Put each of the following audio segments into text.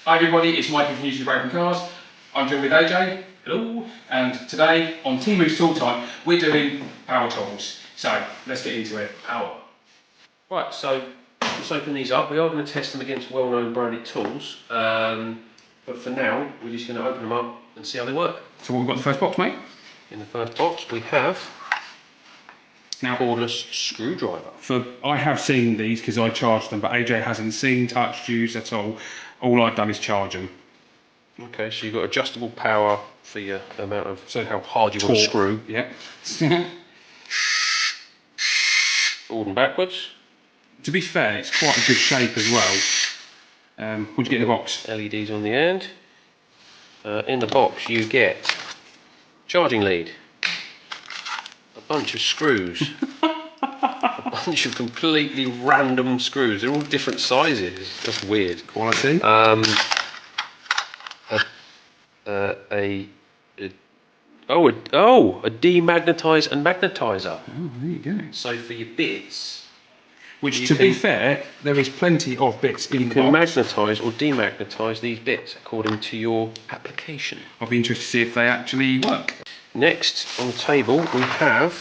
Hi everybody, it's Mike from Usuallybrokencars. I'm joined with AJ. Hello. And today on Temu's Tool Time, we're doing power tools. So let's get into it. Power. Right, so let's open these up. We are going to test them against well-known branded tools, but for now we're just going to open them up and see how they work. So what we've got in the first box, mate? In the first box we have now cordless screwdriver. I have seen these because I charged them, but AJ hasn't seen, touched, used at all. All I've done is charge them. Okay, so you've got adjustable power for your amount of how hard you want to screw. Yeah. Forward and backwards. To be fair, it's quite a good shape as well. What'd you get in the box? LEDs on the end. In the box you get charging lead, a bunch of screws, a bunch of completely random screws. They're all different sizes. That's weird. Quality. A demagnetize and magnetizer. Oh, there you go. So for your bits, which, to be fair, there is plenty of bits in the box. You can magnetise or demagnetise these bits according to your application. I'll be interested to see if they actually work. Next on the table we have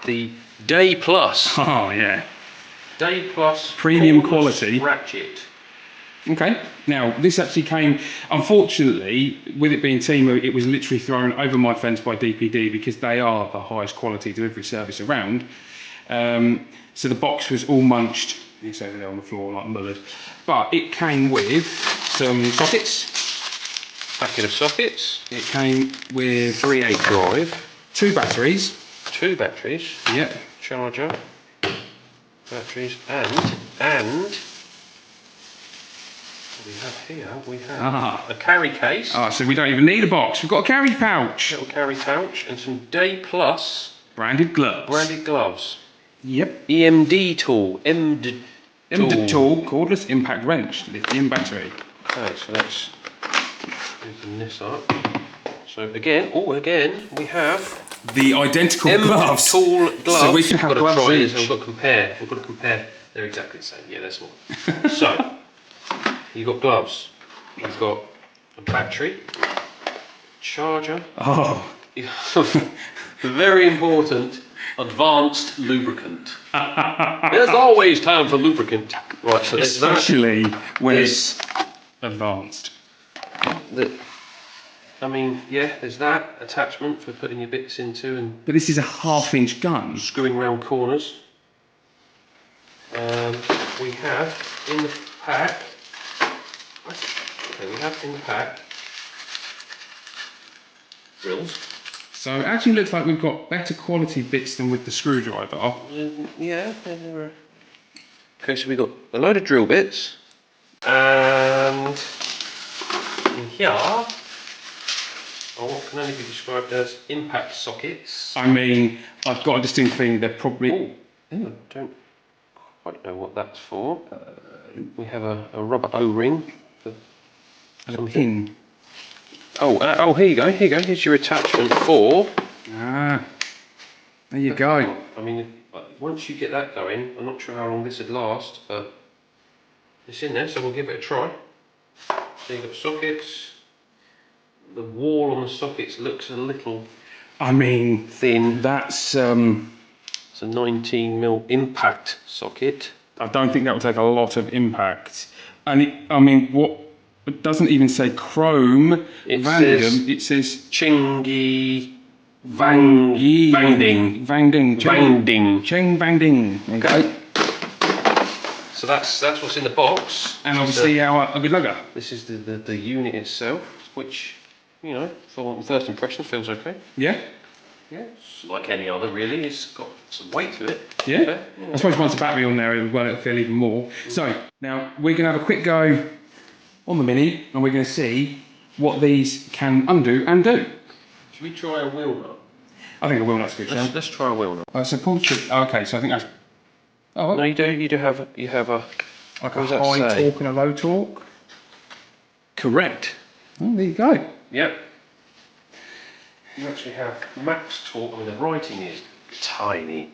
the Day Plus. Oh yeah. Day Plus premium quality ratchet. Okay, now this actually came, unfortunately, with it being Temu, it was literally thrown over my fence by DPD because they are the highest quality delivery service around. So the box was all munched. It's over there on the floor like mullered. But it came with some sockets. Packet of sockets. It came with 3/8 drive. 2 batteries. 2 batteries. Yep. Charger. Batteries and we have a carry case. So we don't even need a box. We've got a carry pouch. Little carry pouch and some Day Plus branded gloves. Yep. EMD tool. EMD tool, cordless impact wrench, lithium battery. Okay, so let's open this up. So again, we have the identical gloves. Tool gloves. So we can have gloves each. We've got to compare. We've got to compare. They're exactly the same. Yeah, that's one. So you've got gloves. You've got a battery, charger. Oh. Very important. Advanced lubricant. There's always time for lubricant. Right, so especially when it's advanced. There's that attachment for putting your bits into, but this is a 1/2-inch gun. Screwing round corners. We have in the pack. Drills. So it actually looks like we've got better quality bits than with the screwdriver. Yeah. Okay, so we've got a load of drill bits. And in here are what can only be described as impact sockets. I mean, I've got a distinct feeling they're probably... I don't quite know what that's for. We have a rubber O-ring. And a pin. Here you go. Here's your attachment for... there you go. I mean, once you get that going, I'm not sure how long this would last, but it's in there, so we'll give it a try. So you've got sockets. The wall on the sockets looks a little... thin. That's... It's a 19mm impact socket. I don't think that will take a lot of impact. And it doesn't even say chrome, vanadium, it says Chingy Vangding. Cheng Vangding. Okay. So that's what's in the box. And obviously our Ugga Dugga. This is the unit itself, which, for first impression feels okay. Yeah? Yeah, it's like any other really. It's got some weight to it. Yeah? I suppose once the battery on there, it'll feel even more. So, now we're going to have a quick go on the Mini, and we're going to see what these can undo and do. Should we try a wheel nut? I think a wheel nut's good. Let's try a wheel nut. So pull the... Okay, so I think that's... Oh, no, you have a... Like a high torque and a low torque? Correct. Oh, there you go. Yep. You actually have max torque. The writing is tiny.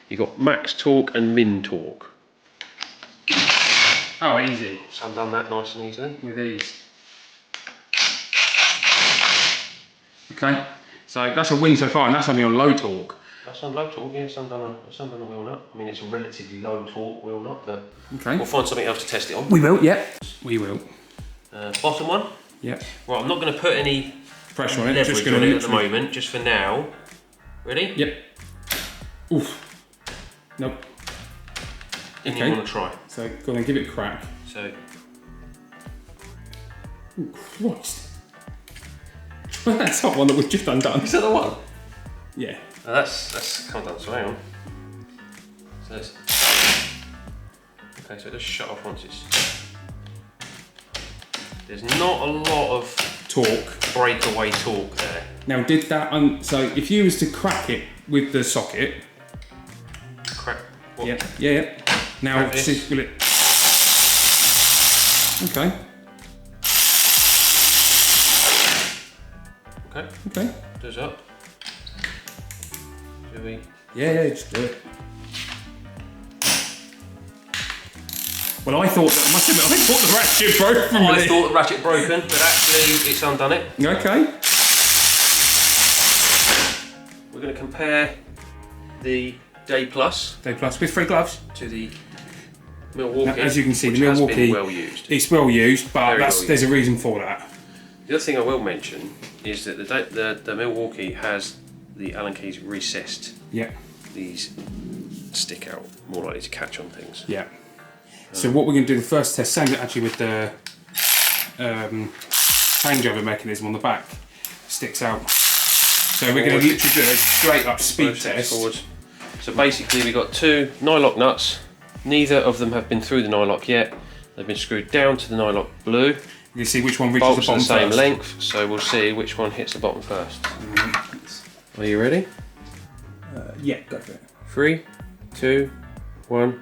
You've got max torque and min torque. Oh, easy. So I've done that nice and easily. With ease. Okay, so that's a win so far, and that's only on low torque. That's on low torque, yeah, some done a wheel nut. I mean, it's a relatively low torque wheel nut, but okay. We'll find something else to test it on. We will, yeah. We will. Bottom one. Yep. Right, I'm not going to put any pressure on it. Leverage on it at the moment, just for now. Ready? Yep. Oof. Nope. Didn't even want to try. So go on and give it a crack. So. Oh Christ. Try that top one that we've just undone. Is that the one? Yeah. That's kind of done, so hang on. So it's... Okay, so it just shut off once it's... There's not a lot of torque, breakaway torque there. Now did that, so if you was to crack it with the socket. Crack? What? Yeah, yeah. Now, will it... Okay. Okay. Okay. Does up. Do we? Yeah, just do it. Well, I thought that, I must admit, I thought the ratchet broke from I thought the ratchet broken, but actually it's undone it. Okay. We're going to compare the Day Plus with 3 gloves to the Milwaukee. Now, as you can see, the has Milwaukee been well used. It's well used, but there's a reason for that. The other thing I will mention is that the Milwaukee has the Allen keys recessed. Yeah. These stick out, more likely to catch on things. Yeah. So what we're going to do the first test, same actually with the changeover mechanism on the back, sticks out. So we're going to literally do a straight up speed test. Forwards. So basically we've got 2 nylock nuts. Neither of them have been through the nylock yet. They've been screwed down to the nylock blue. You see which one reaches the bottom first. Bolts the same first. length, so we'll see which one hits the bottom first. Are you ready? Yeah, go for it. 3, 2, 1.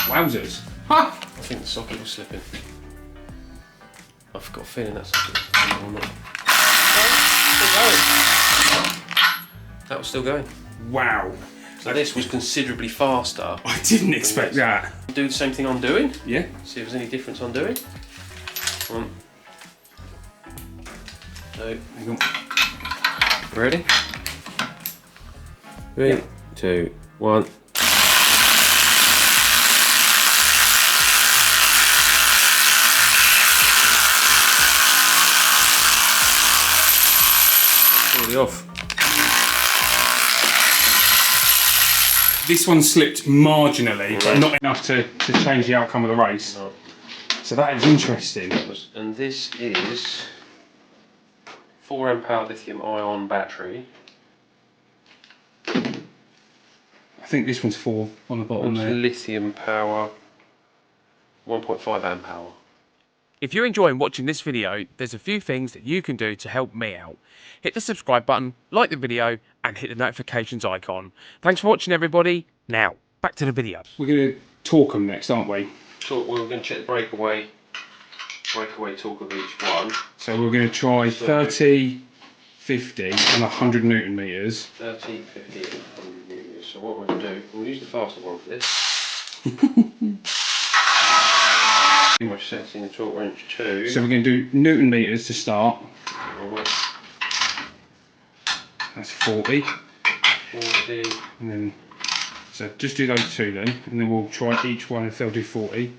Wowzers. Ha! I think the socket was slipping. I've got a feeling that socket was slipping or not. That was still going. Wow. So this was considerably faster. I didn't expect that. Do the same thing I'm doing. Yeah. See if there's any difference I'm doing. 1, 2. Hang on. Ready? 3, 2, 1. Off. This one slipped marginally, but not enough to change the outcome of the race. No. So that is interesting. And this is 4 amp hour lithium ion battery. I think this one's 4 on the bottom there. Lithium power, 1.5 amp hour. If you're enjoying watching this video, there's a few things that you can do to help me out. Hit the subscribe button, like the video, and hit the notifications icon. Thanks for watching, everybody. Now, back to the video. We're going to torque them next, aren't we? So we're going to check the breakaway torque of each one. So we're going to try 30, 50, and 100 Newton meters. 30, 50, and 100 meters. So what we're going to do, we'll use the faster one for this. We're setting the torque wrench 2. So we're going to do Newton meters to start. That's 40. 40. And then, so just do those 2 then, and then we'll try each one if they'll do 40.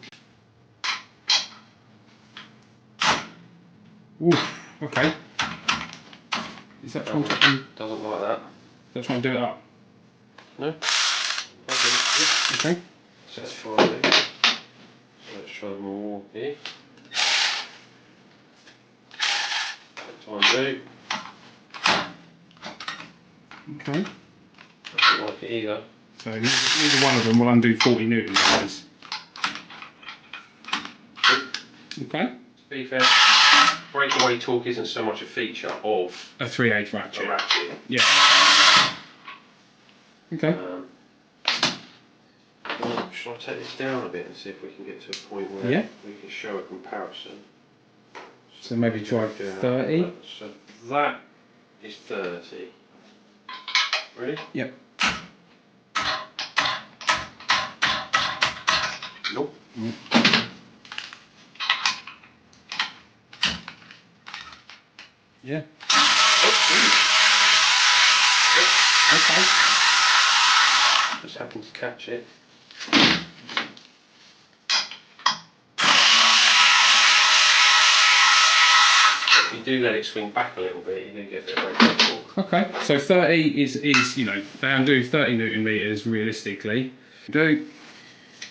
Ooh, okay. Is that trying to... Doesn't like that. Is that trying to do it up? No? Okay. So that's 40. So let's try the Milwaukee. That's 1, 2. Okay. Doesn't like it either. So neither one of them will undo 40 Newton meters. Okay. To be fair, breakaway torque isn't so much a feature of A 3/8 ratchet. a ratchet. Yeah. Okay. Shall I take this down a bit and see if we can get to a point where Yeah. we can show a comparison? So maybe try 30. So that is 30. Ready? Yep. Nope. Yeah. Okay. Just happened to catch it. If you do let it swing back a little bit, you do get a bit of torque. Okay. So 30 is you know, they can do 30 Newton meters realistically. Do.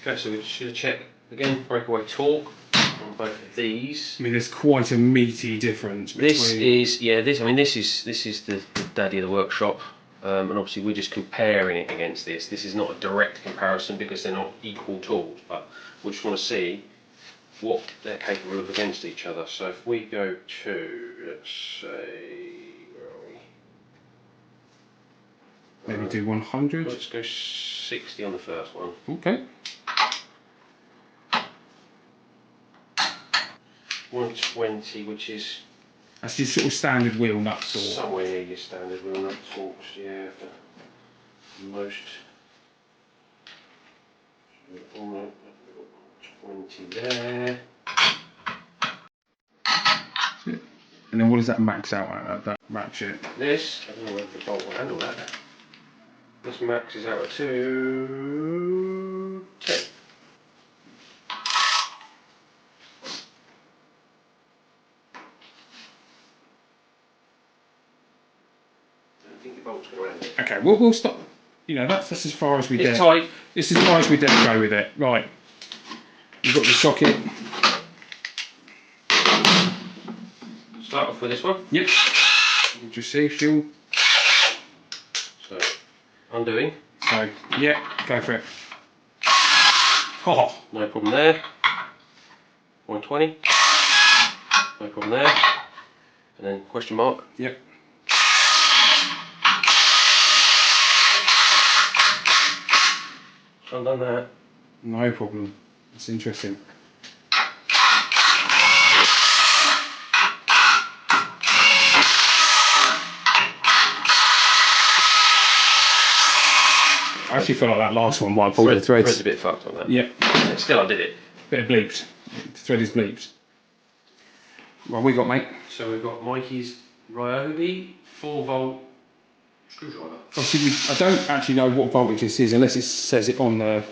Okay, so we should check again breakaway torque on both of these. I mean, there's quite a meaty difference between. This is this is the daddy of the workshop, and obviously we're just comparing it against this. This is not a direct comparison because they're not equal tools, but we just want to see what they're capable of against each other. So if we go to, let's say, where are we? Maybe do 100. Let's go 60 on the first one. Okay. 120, which is That's your sort of standard wheel nut torque. somewhere near your standard wheel nut torques, yeah, for most. 20 there. And then what does that max out at? That ratchet. This, I don't know whether the bolt will handle that. This maxes out at 210. I think the bolt's going to handle it. Okay, we'll stop. You know, that's as far as we dare. It's tight. This is as far as we dare go with it. Right. You've got the socket. Start off with this one. Yep. You just see, she'll. So, undoing. So, yeah, go for it. Oh. No problem there. 120. No problem there. And then question mark. Yep. Undone that. No problem. That's interesting. I actually feel like that last one might have pulled the Thread's threads. a bit fucked on that. Yep. Still, I did it. Bit of bleeps. The thread is bleeps. What we got, mate? So we've got Mikey's Ryobi 4-volt screwdriver. Obviously, I don't actually know what voltage this is unless it says it on the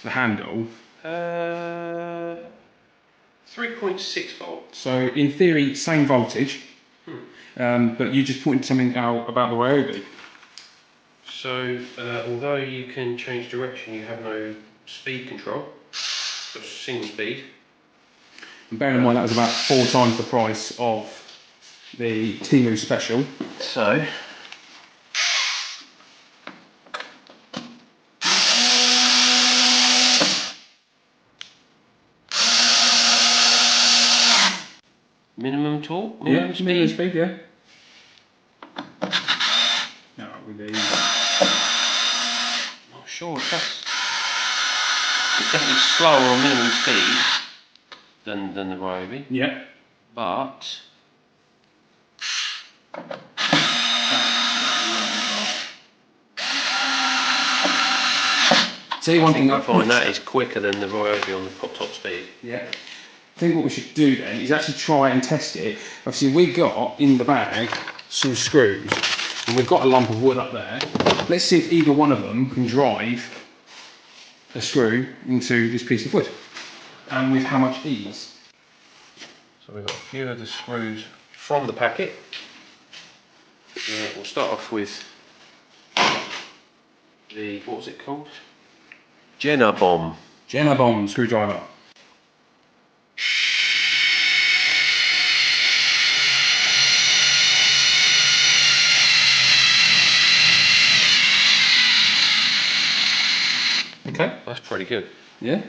handle. 3.6 volts. So in theory, same voltage, but you just pointed something out about the Ryobi. So although you can change direction, you have no speed control. Just single speed. And bearing in mind that was about 4 times the price of the Temu special. So minimum torque, minimum speed. Minimum speed, yeah. No, with the. Not sure. It's definitely slower on minimum speed than the Ryobi, Yeah. but See, one thing I find that is quicker than the Ryobi on the top speed. Yeah. I think what we should do then is actually try and test it. Obviously, we got in the bag some screws, and we've got a lump of wood up there. Let's see if either one of them can drive a screw into this piece of wood, and with how much ease. So we've got a few of the screws from the packet. We'll start off with the, what was it called? Jenner bomb. Jenner bomb screwdriver. Okay. That's pretty good. Yeah.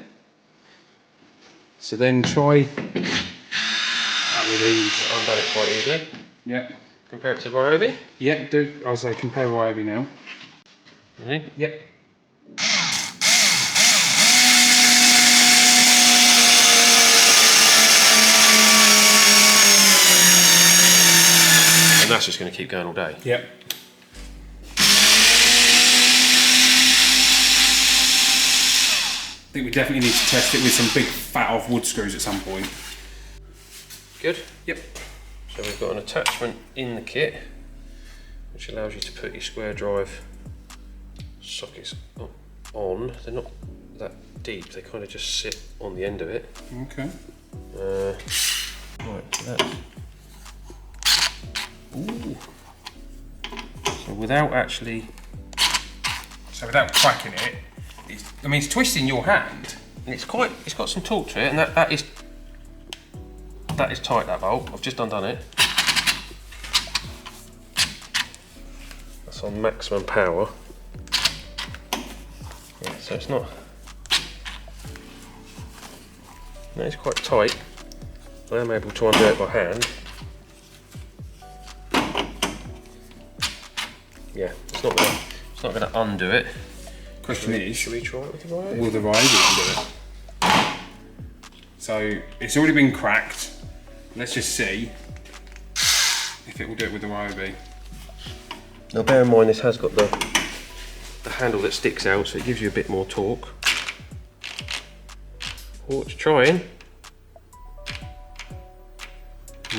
So then try that with ease. I've done it quite easily. Yeah. Compare it to Ryobi. Yeah, do. I'll say compare Ryobi now. Ready? Yep. that's just going to keep going all day. Yep. I think we definitely need to test it with some big fat off wood screws at some point. Good? Yep. So we've got an attachment in the kit which allows you to put your square drive sockets on. They're not that deep, they kind of just sit on the end of it. Okay. Right, so that's... Ooh. So without actually... So without cracking it, it's twisting your hand. And it's got some torque to it, and that is tight, that bolt. I've just undone it. That's on maximum power. Yeah, so it's not... No, it's quite tight. I am able to undo it by hand. Yeah, it's not gonna undo it. Question is, should we try it with the Ryobi? will the Ryobi undo it? So it's already been cracked. Let's just see if it will do it with the Ryobi. Now bear in mind this has got the handle that sticks out, so it gives you a bit more torque. Oh, it's trying.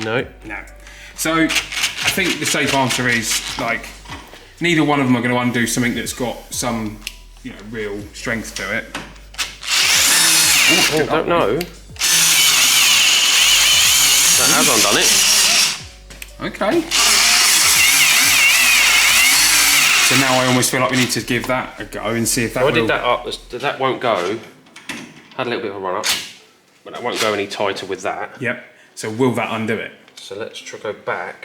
No. No. So I think the safe answer is like neither one of them are going to undo something that's got some, you know, real strength to it. Oh, I don't know. That has undone it. Okay. So now I almost feel like we need to give that a go and see if that So I will... did that up, that won't go. Had a little bit of a run up, but that won't go any tighter with that. Yep. So will that undo it? So let's go back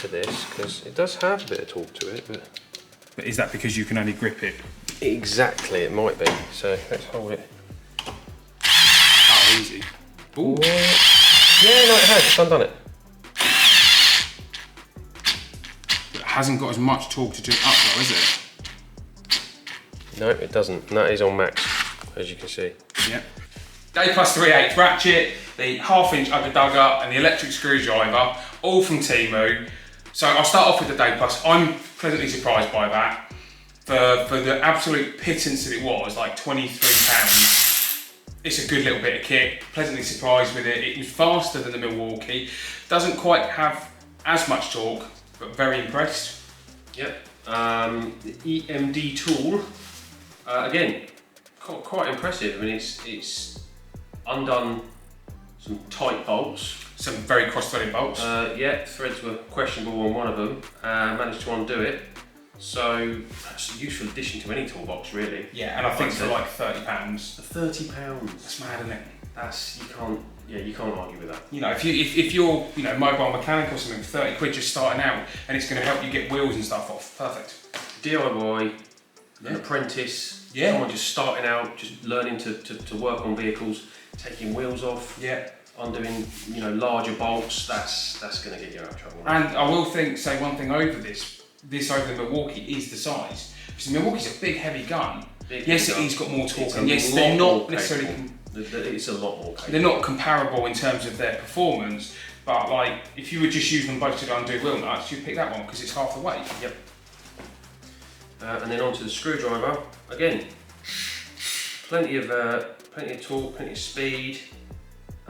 to this, because it does have a bit of torque to it, But is that because you can only grip it? exactly, it might be. So let's hold it. Oh, easy. Ooh. Yeah, no, it has. It's undone it. It hasn't got as much torque to do it up though, is it? No, it doesn't. And that is on max, as you can see. Yep. Day plus 3/8 ratchet, the 1/2 inch Ugga Dugga and the electric screwdriver, all from Temu. So I'll start off with the Day Plus. I'm pleasantly surprised by that. For the absolute pittance that it was, like £23. It's a good little bit of kit, pleasantly surprised with it. It was faster than the Milwaukee. Doesn't quite have as much torque, but very impressed. Yep. The EMD tool, again, quite impressive. I mean, it's undone some tight bolts. Some very cross-threaded bolts. Yeah, threads were questionable on one of them. Managed to undo it. So that's a useful addition to any toolbox, really. Yeah, and I think for like £30. £30. That's mad, isn't it? That's you can't argue with that. You know, if you're mobile mechanic or something, 30 quid just starting out, and it's going to help you get wheels and stuff off. Perfect. DIY, an apprentice, someone just starting out, just learning to work on vehicles, taking wheels off. Yeah. Undoing, larger bolts. That's going to get you out of trouble. And I will say one thing over this over the Milwaukee is the size. Because the Milwaukee's a big, heavy gun. It's got more torque, and yes, they're not necessarily. It's a lot more capable. They're not comparable in terms of their performance, but like if you were just using them both to undo wheel nuts, you'd pick that one because it's half the weight. Yep. And then onto the screwdriver. Again, plenty of torque, plenty of speed.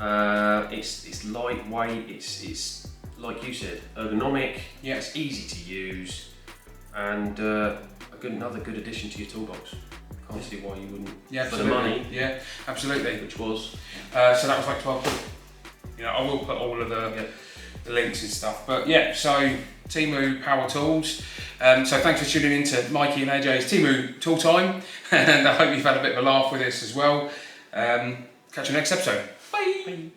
It's lightweight. It's like you said, ergonomic. Yeah. It's easy to use, and another good addition to your toolbox. Can't see why you wouldn't. Yeah, for the absolutely. money. Yeah, absolutely. Which was. So that was like 12 quid. I will put all of the links and stuff. But yeah, so Temu Power Tools. So thanks for tuning in to Mikey and AJ's Temu Tool Time, and I hope you've had a bit of a laugh with this as well. Catch you next episode. Bye. Bye.